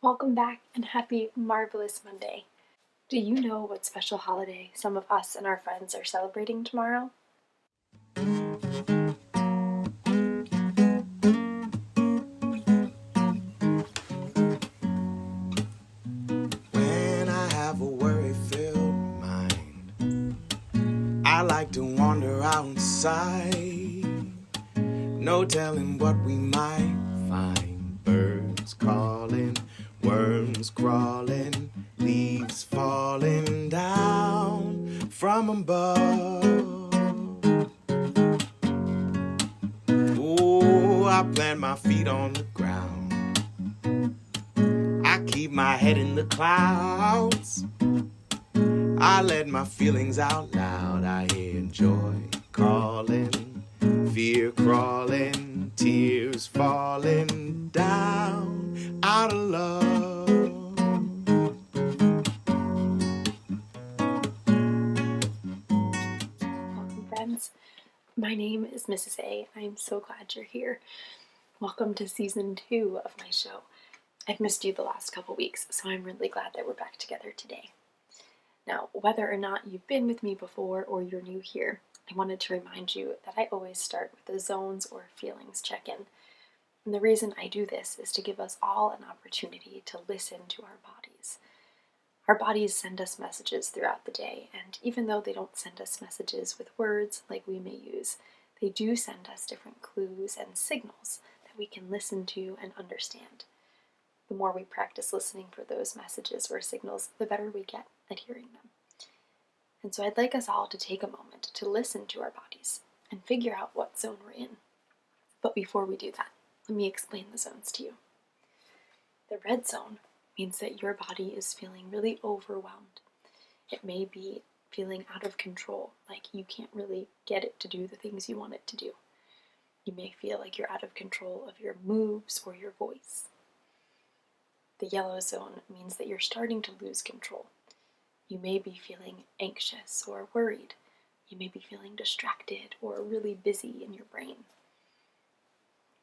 Welcome back and happy Marvelous Monday. Do you know what special holiday some of us and our friends are celebrating tomorrow? When I have a worry-filled mind, I like to wander outside. No telling what we might find. Birds calling, worms crawling, leaves falling down from above. Oh, I plant my feet on the ground. I keep my head in the clouds. I let my feelings out loud. I hear joy calling, fear crawling, tears falling down out of love. Welcome, friends. My name is Mrs. A. I'm so glad you're here. Welcome to season 2 of my show. I've missed you the last couple weeks, so I'm really glad that we're back together today. Now, whether or not you've been with me before or you're new here, I wanted to remind you that I always start with a zones or feelings check-in. And the reason I do this is to give us all an opportunity to listen to our bodies. Our bodies send us messages throughout the day, and even though they don't send us messages with words like we may use, they do send us different clues and signals that we can listen to and understand. The more we practice listening for those messages or signals, the better we get at hearing them. And so I'd like us all to take a moment to listen to our bodies and figure out what zone we're in. But before we do that, let me explain the zones to you. The red zone means that your body is feeling really overwhelmed. It may be feeling out of control, like you can't really get it to do the things you want it to do. You may feel like you're out of control of your moves or your voice. The yellow zone means that you're starting to lose control. You may be feeling anxious or worried. You may be feeling distracted or really busy in your brain.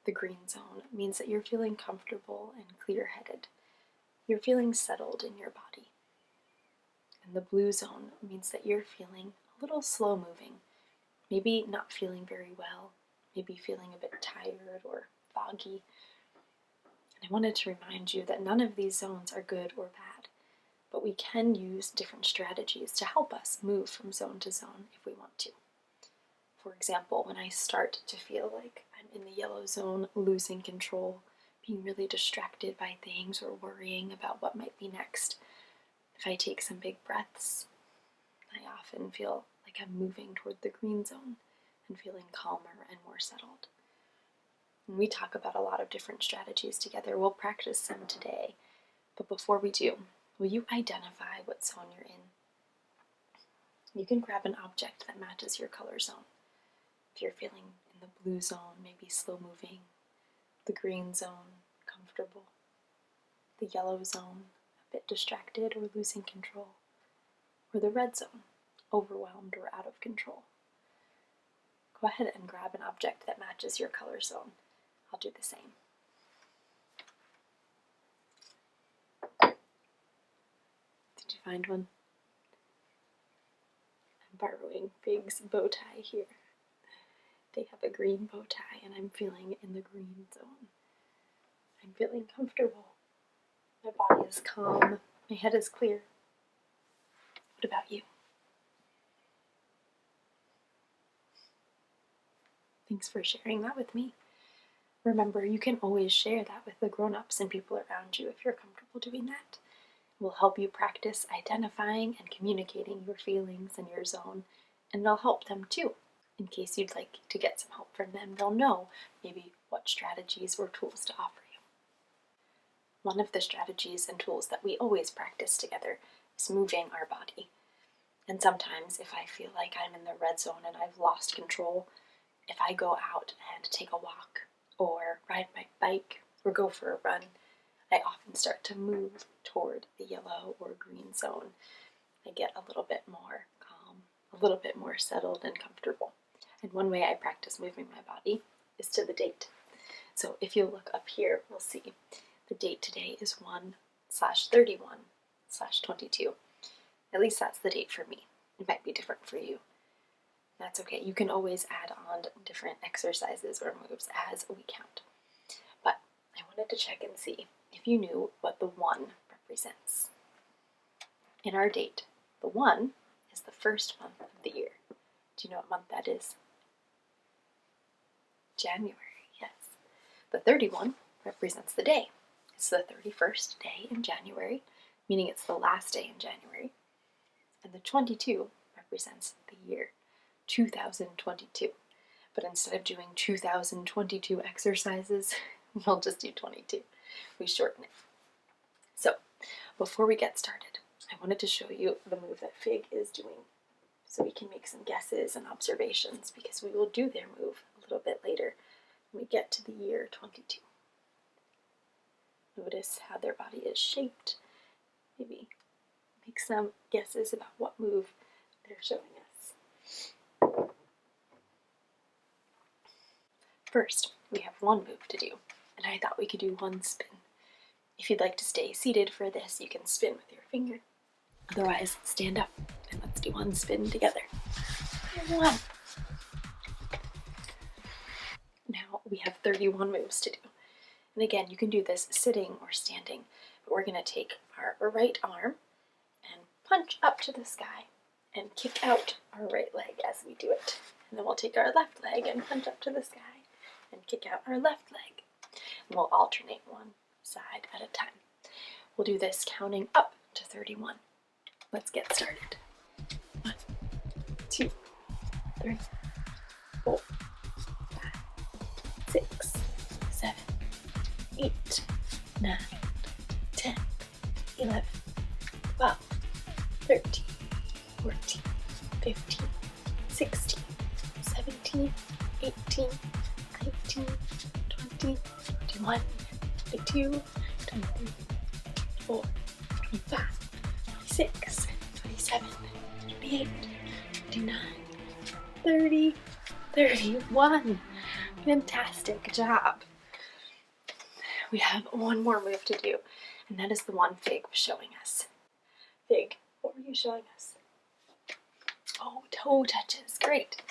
The green zone means that you're feeling comfortable and clear-headed. You're feeling settled in your body. And the blue zone means that you're feeling a little slow-moving, maybe not feeling very well, maybe feeling a bit tired or foggy. And I wanted to remind you that none of these zones are good or bad, but we can use different strategies to help us move from zone to zone if we want to. For example, when I start to feel like I'm in the yellow zone, losing control, being really distracted by things or worrying about what might be next, if I take some big breaths, I often feel like I'm moving toward the green zone and feeling calmer and more settled. And we talk about a lot of different strategies together. We'll practice some today. But before we do, will you identify what zone you're in? You can grab an object that matches your color zone. If you're feeling in the blue zone, maybe slow moving, the green zone, comfortable, the yellow zone, a bit distracted or losing control, or the red zone, overwhelmed or out of control. Go ahead and grab an object that matches your color zone. I'll do the same. Did you find one? I'm borrowing Fig's bow tie here. They have a green bow tie and I'm feeling in the green zone. I'm feeling comfortable. My body is calm. My head is clear. What about you? Thanks for sharing that with me. Remember, you can always share that with the grown-ups and people around you if you're comfortable doing that. It will help you practice identifying and communicating your feelings in your zone, and it'll help them too. In case you'd like to get some help from them, they'll know maybe what strategies or tools to offer you. One of the strategies and tools that we always practice together is moving our body. And sometimes if I feel like I'm in the red zone and I've lost control, if I go out and take a walk or ride my bike or go for a run, I often start to move toward the yellow or green zone. I get a little bit more calm, a little bit more settled and comfortable. And one way I practice moving my body is to the date. So if you look up here, we'll see the date today is 28/31/22. At least that's the date for me. It might be different for you. That's okay. You can always add on different exercises or moves as we count. But I wanted to check and see if you knew what the 1 represents. In our date, the 1 is the first month of the year. Do you know what month that is? January, yes. The 31 represents the day. It's the 31st day in January, meaning it's the last day in January. And the 22 represents the year, 2022. But instead of doing 2022 exercises, we'll just do 22. We shorten it. So, before we get started, I wanted to show you the move that Fig is doing so we can make some guesses and observations, because we will do their move a little bit later when we get to the year 22. Notice how their body is shaped. Maybe make some guesses about what move they're showing us. First, we have one move to do, and I thought we could do one spin. If you'd like to stay seated for this, you can spin with your finger. Otherwise, stand up and let's do one spin together. 1. Now we have 31 moves to do. And again, you can do this sitting or standing, but we're going to take our right arm and punch up to the sky and kick out our right leg as we do it. And then we'll take our left leg and punch up to the sky and kick out our left leg. And we'll alternate one side at a time. We'll do this counting up to 31. Let's get started. 1, 2, 3, 4, 5, 6, 7, 8, 9, 10, 11, 12, 13, 14, 15, 16, 17, 18, 19, 20, 21, 22, 23, 24, 25, 26, 27, 28, 29, 30, 31. Fantastic job. We have one more move to do, and that is the one Fig was showing us. Fig, what were you showing us? Oh, toe touches. Great.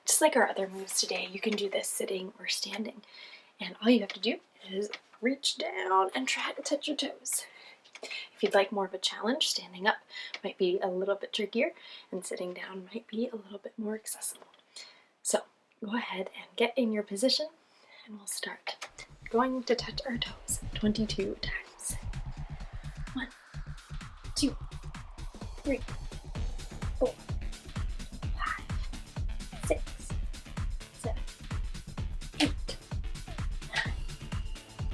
Just like our other moves today, you can do this sitting or standing. And all you have to do is reach down and try to touch your toes. If you'd like more of a challenge, standing up might be a little bit trickier, and sitting down might be a little bit more accessible. So go ahead and get in your position, and we'll start. We're going to touch our toes 22 times. 1, 2, 3, 4, 5, 6, 7, 8, 9,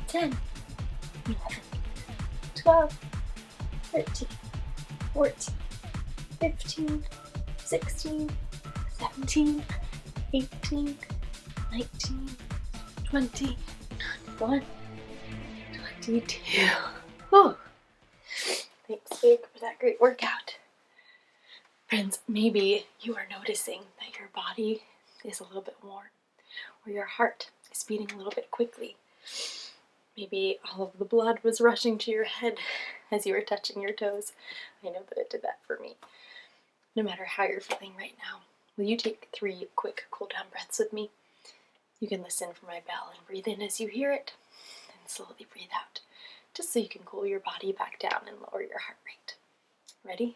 10, 11, 12, 13, 14, 15, 16, 17, 18, 19, 20, 21, 22. Whew. Thanks, Fig, for that great workout. Friends, maybe you are noticing that your body is a little bit worn, or your heart is beating a little bit quickly. Maybe all of the blood was rushing to your head as you were touching your toes. I know that it did that for me. No matter how you're feeling right now, will you take 3 quick cool down breaths with me? You can listen for my bell and breathe in as you hear it, and slowly breathe out, just so you can cool your body back down and lower your heart rate. Ready?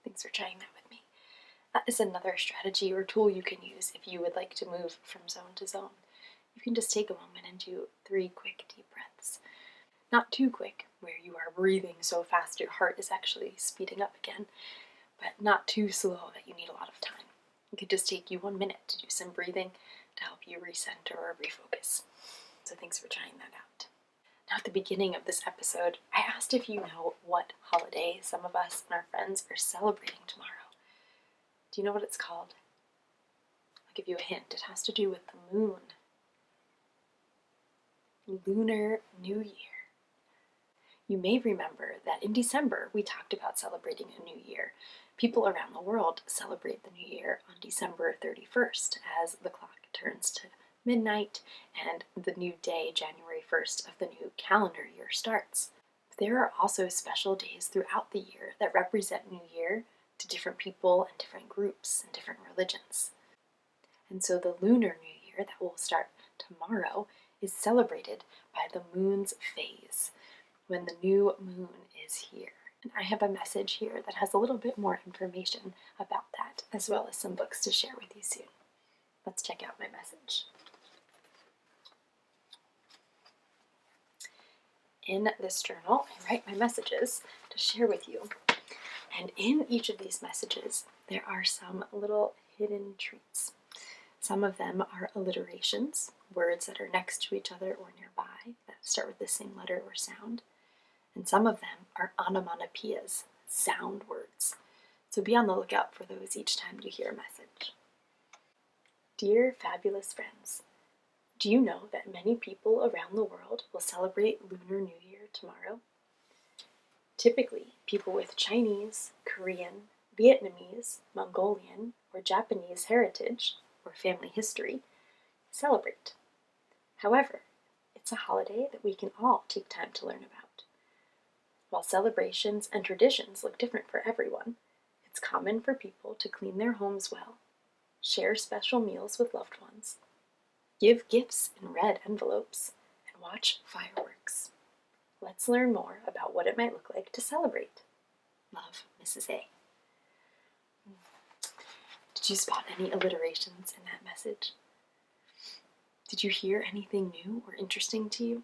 Thanks for trying that with me. That is another strategy or tool you can use if you would like to move from zone to zone. You can just take a moment and do 3 quick deep breaths. Not too quick, where you are breathing so fast your heart is actually speeding up again, but not too slow that you need a lot of time. It could just take you 1 minute to do some breathing to help you recenter or refocus. So thanks for trying that out. Now, at the beginning of this episode, I asked if you know what holiday some of us and our friends are celebrating tomorrow. Do you know what it's called? I'll give you a hint. It has to do with the moon. Lunar New Year. You may remember that in December we talked about celebrating a new year. People around the world celebrate the new year on December 31st as the clock turns to midnight and the new day, January 1st, of the new calendar year starts. There are also special days throughout the year that represent New Year to different people and different groups and different religions. And so the Lunar New Year that will start tomorrow is celebrated by the moon's phase, when the new moon is here. And I have a message here that has a little bit more information about that, as well as some books to share with you soon. Let's check out my message. In this journal, I write my messages to share with you. And in each of these messages, there are some little hidden treats. Some of them are alliterations, words that are next to each other or nearby that start with the same letter or sound. And some of them are onomatopoeias, sound words. So be on the lookout for those each time you hear a message. Dear fabulous friends, do you know that many people around the world will celebrate Lunar New Year tomorrow? Typically, people with Chinese, Korean, Vietnamese, Mongolian, or Japanese heritage, or family history, celebrate. However, it's a holiday that we can all take time to learn about. While celebrations and traditions look different for everyone, it's common for people to clean their homes well, share special meals with loved ones, give gifts in red envelopes, and watch fireworks. Let's learn more about what it might look like to celebrate. Love, Mrs. A. Did you spot any alliterations in that message? Did you hear anything new or interesting to you?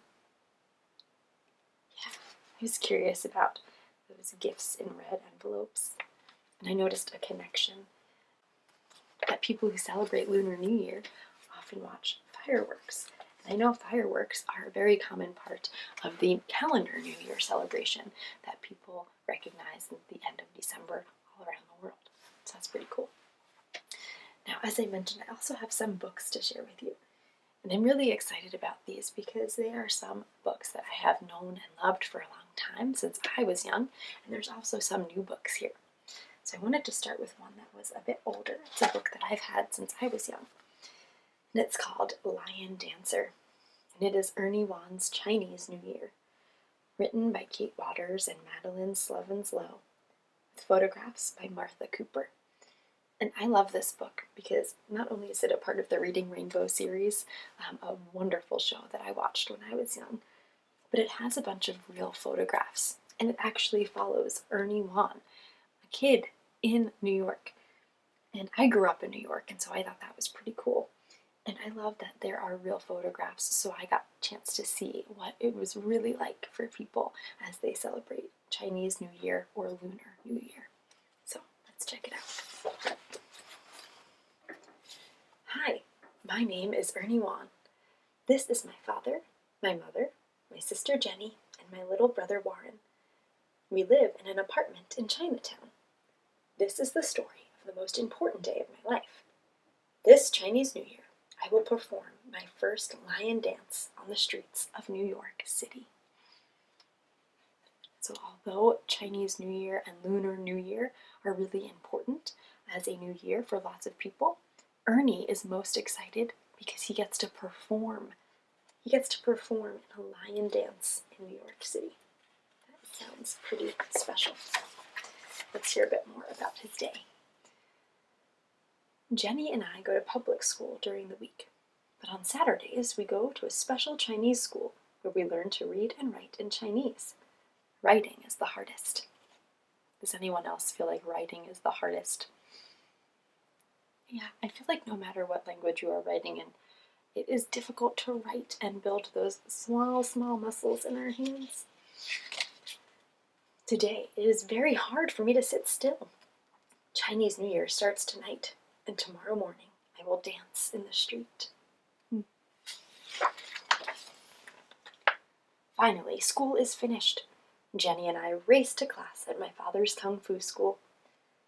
Yeah, I was curious about those gifts in red envelopes, and I noticed a connection that people who celebrate Lunar New Year often watch fireworks. And I know fireworks are a very common part of the calendar New Year celebration that people recognize at the end of December all around the world. So that's pretty cool. Now, as I mentioned, I also have some books to share with you. And I'm really excited about these because they are some books that I have known and loved for a long time since I was young, and there's also some new books here. So I wanted to start with one that was a bit older. It's a book that I've had since I was young, and it's called Lion Dancer, and it is Ernie Wan's Chinese New Year, written by Kate Waters and Madeline Slovens-Lowe, with photographs by Martha Cooper. And I love this book because not only is it a part of the Reading Rainbow series, a wonderful show that I watched when I was young, but it has a bunch of real photographs. And it actually follows Ernie Wan, a kid in New York. And I grew up in New York, and so I thought that was pretty cool. And I love that there are real photographs, so I got a chance to see what it was really like for people as they celebrate Chinese New Year or Lunar New Year. So let's check it out. Hi, my name is Ernie Wan. This is my father, my mother, my sister Jenny, and my little brother Warren. We live in an apartment in Chinatown. This is the story of the most important day of my life. This Chinese New Year, I will perform my first lion dance on the streets of New York City. So although Chinese New Year and Lunar New Year are really important as a new year for lots of people, Ernie is most excited because he gets to perform. He gets to perform in a lion dance in New York City. That sounds pretty special. Let's hear a bit more about his day. Jenny and I go to public school during the week, but on Saturdays we go to a special Chinese school where we learn to read and write in Chinese. Writing is the hardest. Does anyone else feel like writing is the hardest? Yeah, I feel like no matter what language you are writing in, it is difficult to write and build those small muscles in our hands. Today, it is very hard for me to sit still. Chinese New Year starts tonight, and tomorrow morning I will dance in the street. Finally, school is finished. Jenny and I race to class at my father's kung fu school.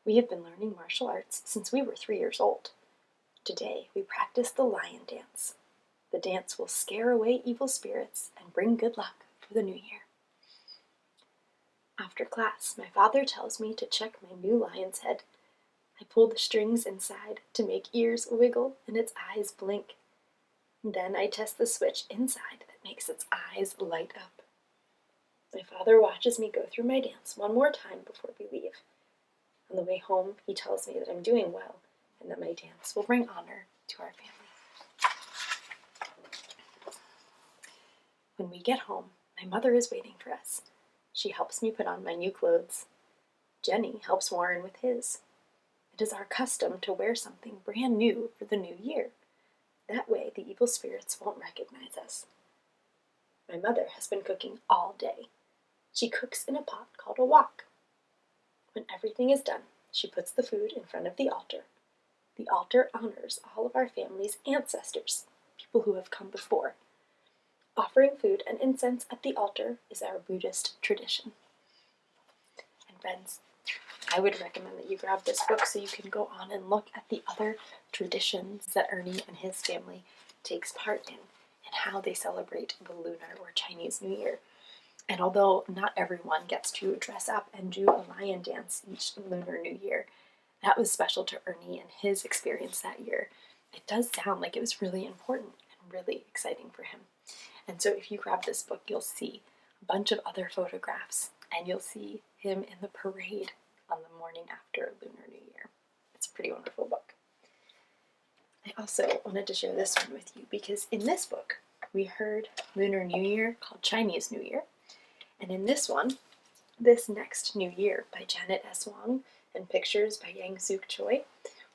We have been learning martial arts since we were 3 years old. Today we practice the lion dance. The dance will scare away evil spirits and bring good luck for the new year. After class, my father tells me to check my new lion's head. I pull the strings inside to make ears wiggle and its eyes blink. Then I test the switch inside that makes its eyes light up. My father watches me go through my dance one more time before we leave. On the way home, he tells me that I'm doing well and that my dance will bring honor to our family. When we get home, my mother is waiting for us. She helps me put on my new clothes. Jenny helps Warren with his. It is our custom to wear something brand new for the new year. That way the evil spirits won't recognize us. My mother has been cooking all day. She cooks in a pot called a wok. When everything is done, she puts the food in front of the altar. The altar honors all of our family's ancestors, people who have come before. Offering food and incense at the altar is our Buddhist tradition. And friends, I would recommend that you grab this book so you can go on and look at the other traditions that Ernie and his family takes part in and how they celebrate the Lunar or Chinese New Year. And although not everyone gets to dress up and do a lion dance each Lunar New Year, that was special to Ernie and his experience that year. It does sound like it was really important and really exciting for him. And so if you grab this book, you'll see a bunch of other photographs, and you'll see him in the parade on the morning after Lunar New Year. It's a pretty wonderful book. I also wanted to share this one with you because in this book, we heard Lunar New Year called Chinese New Year. And in this one, This Next New Year by Janet S. Wong and pictures by Yang Suk Choi,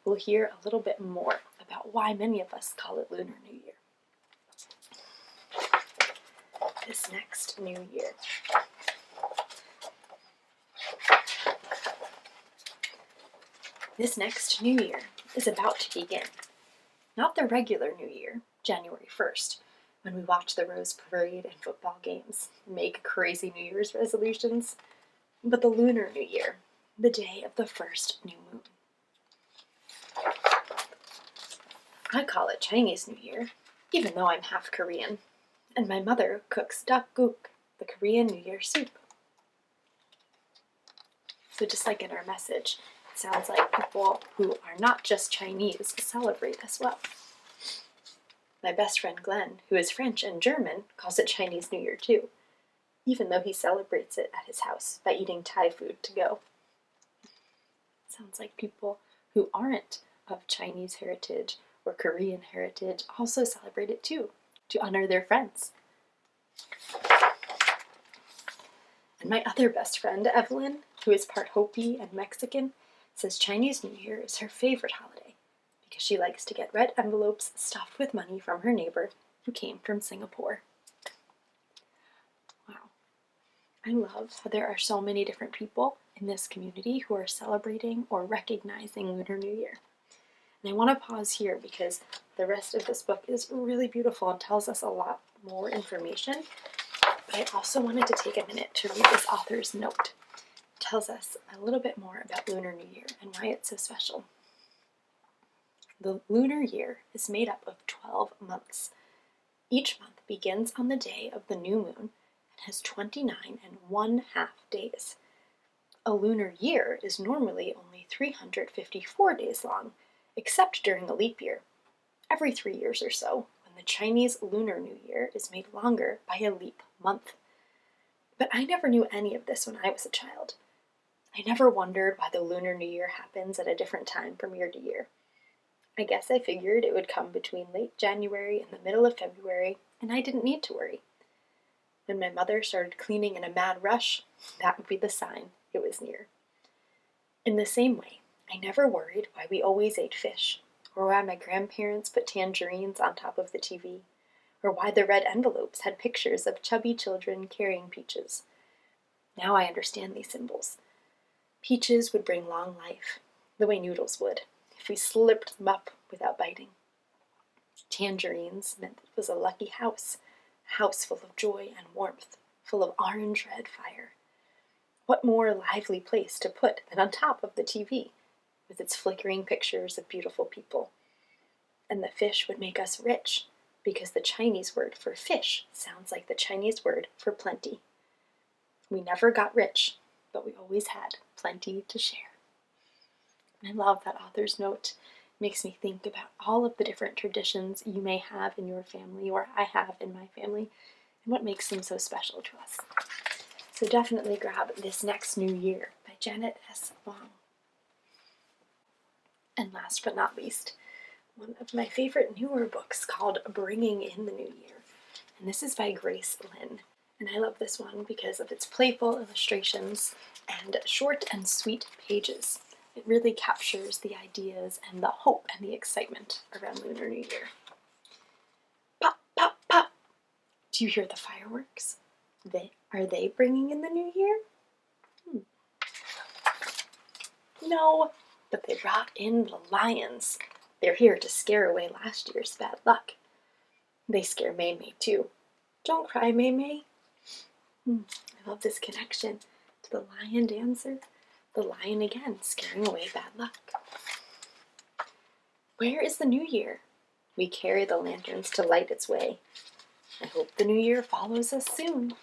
we'll hear a little bit more about why many of us call it Lunar New Year. This Next New Year. This next New Year is about to begin. Not the regular New Year, January 1st, when we watch the Rose Parade and football games and make crazy New Year's resolutions, but the Lunar New Year, the day of the first new moon. I call it Chinese New Year, even though I'm half Korean, and my mother cooks dakguk, the Korean New Year soup. So just like in our message, it sounds like people who are not just Chinese celebrate as well. My best friend Glenn, who is French and German, calls it Chinese New Year too, even though he celebrates it at his house by eating Thai food to go. It sounds like people who aren't of Chinese heritage or Korean heritage also celebrate it too, to honor their friends. And my other best friend, Evelyn, who is part Hopi and Mexican, says Chinese New Year is her favorite holiday because she likes to get red envelopes stuffed with money from her neighbor who came from Singapore. Wow. I love how there are so many different people in this community who are celebrating or recognizing Lunar New Year. And I want to pause here because the rest of this book is really beautiful and tells us a lot more information. But I also wanted to take a minute to read this author's note. It tells us a little bit more about Lunar New Year and why it's so special. The lunar year is made up of 12 months. Each month begins on the day of the new moon and has 29 1/2 days. A lunar year is normally only 354 days long, except during a leap year, every 3 years or so, when the Chinese Lunar New Year is made longer by a leap month. But I never knew any of this when I was a child. I never wondered why the Lunar New Year happens at a different time from year to year. I guess I figured it would come between late January and the middle of February, and I didn't need to worry. When my mother started cleaning in a mad rush, that would be the sign it was near. In the same way, I never worried why we always ate fish, or why my grandparents put tangerines on top of the TV, or why the red envelopes had pictures of chubby children carrying peaches. Now I understand these symbols. Peaches would bring long life, the way noodles would, if we slipped them up without biting. Tangerines meant it was a lucky house, a house full of joy and warmth, full of orange-red fire. What more lively place to put than on top of the TV, with its flickering pictures of beautiful people? And the fish would make us rich, because the Chinese word for fish sounds like the Chinese word for plenty. We never got rich, but we always had plenty to share. And I love that author's note. It makes me think about all of the different traditions you may have in your family, or I have in my family, and what makes them so special to us. So definitely grab This Next New Year by Janet S. Long. And last but not least, one of my favorite newer books called Bringing in the New Year. And this is by Grace Lynn. And I love this one because of its playful illustrations and short and sweet pages. It really captures the ideas and the hope and the excitement around Lunar New Year. Pop, pop, pop! Do you hear the fireworks? Are they bringing in the new year? No, but they brought in the lions. They're here to scare away last year's bad luck. They scare May May too. Don't cry, May May. I love this connection to the lion dancer. The lion again, scaring away bad luck. Where is the new year? We carry the lanterns to light its way. I hope the new year follows us soon.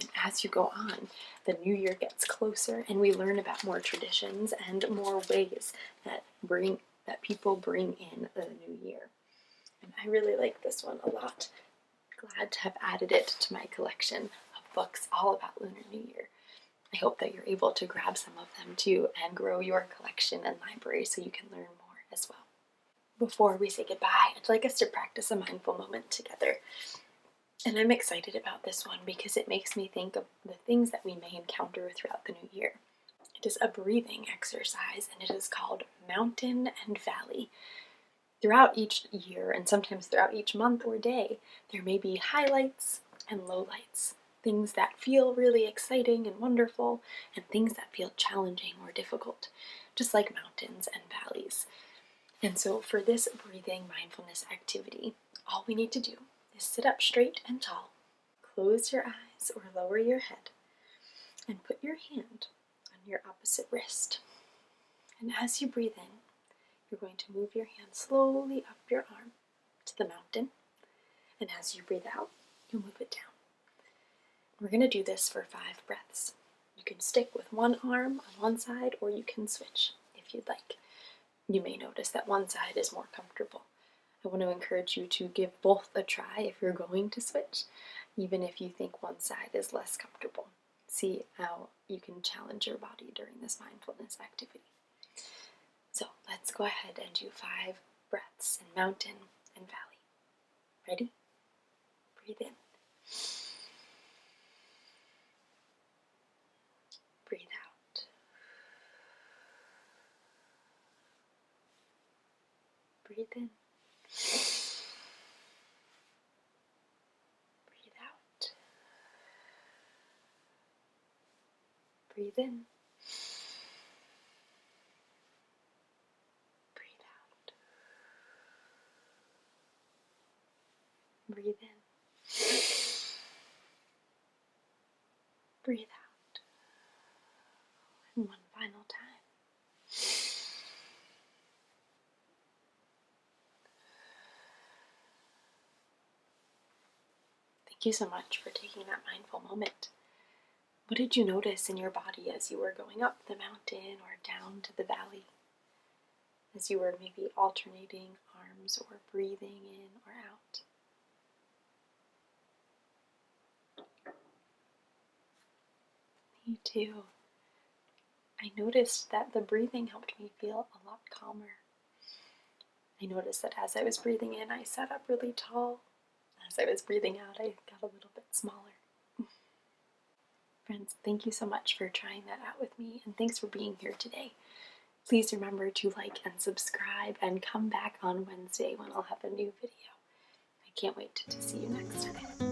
And as you go on, the new year gets closer and we learn about more traditions and more ways that people bring in the new year. And I really like this one a lot. Glad to have added it to my collection of books all about Lunar New Year. I hope that you're able to grab some of them too and grow your collection and library so you can learn more as well. Before we say goodbye, I'd like us to practice a mindful moment together. And I'm excited about this one because it makes me think of the things that we may encounter throughout the new year. It is a breathing exercise and it is called Mountain and Valley. Throughout each year and sometimes throughout each month or day, there may be highlights and lowlights. Things that feel really exciting and wonderful, and things that feel challenging or difficult, just like mountains and valleys. And so for this breathing mindfulness activity, all we need to do is sit up straight and tall, close your eyes or lower your head, and put your hand on your opposite wrist. And as you breathe in, you're going to move your hand slowly up your arm to the mountain, and as you breathe out, you move it down. We're going to do this for 5 breaths. You can stick with one arm on one side or you can switch if you'd like. You may notice that one side is more comfortable. I want to encourage you to give both a try if you're going to switch, even if you think one side is less comfortable. See how you can challenge your body during this mindfulness activity. So let's go ahead and do 5 breaths in mountain and valley. Ready? Breathe in. Breathe out. Breathe in. Breathe out. Breathe in. Breathe out. Breathe in. Breathe out. And one final time. Thank you so much for taking that mindful moment. What did you notice in your body as you were going up the mountain or down to the valley? As you were maybe alternating arms or breathing in or out? Me too. I noticed that the breathing helped me feel a lot calmer. I noticed that as I was breathing in, I sat up really tall. As I was breathing out, I got a little bit smaller. Friends, thank you so much for trying that out with me, and thanks for being here today. Please remember to like and subscribe and come back on Wednesday when I'll have a new video. I can't wait to see you next time.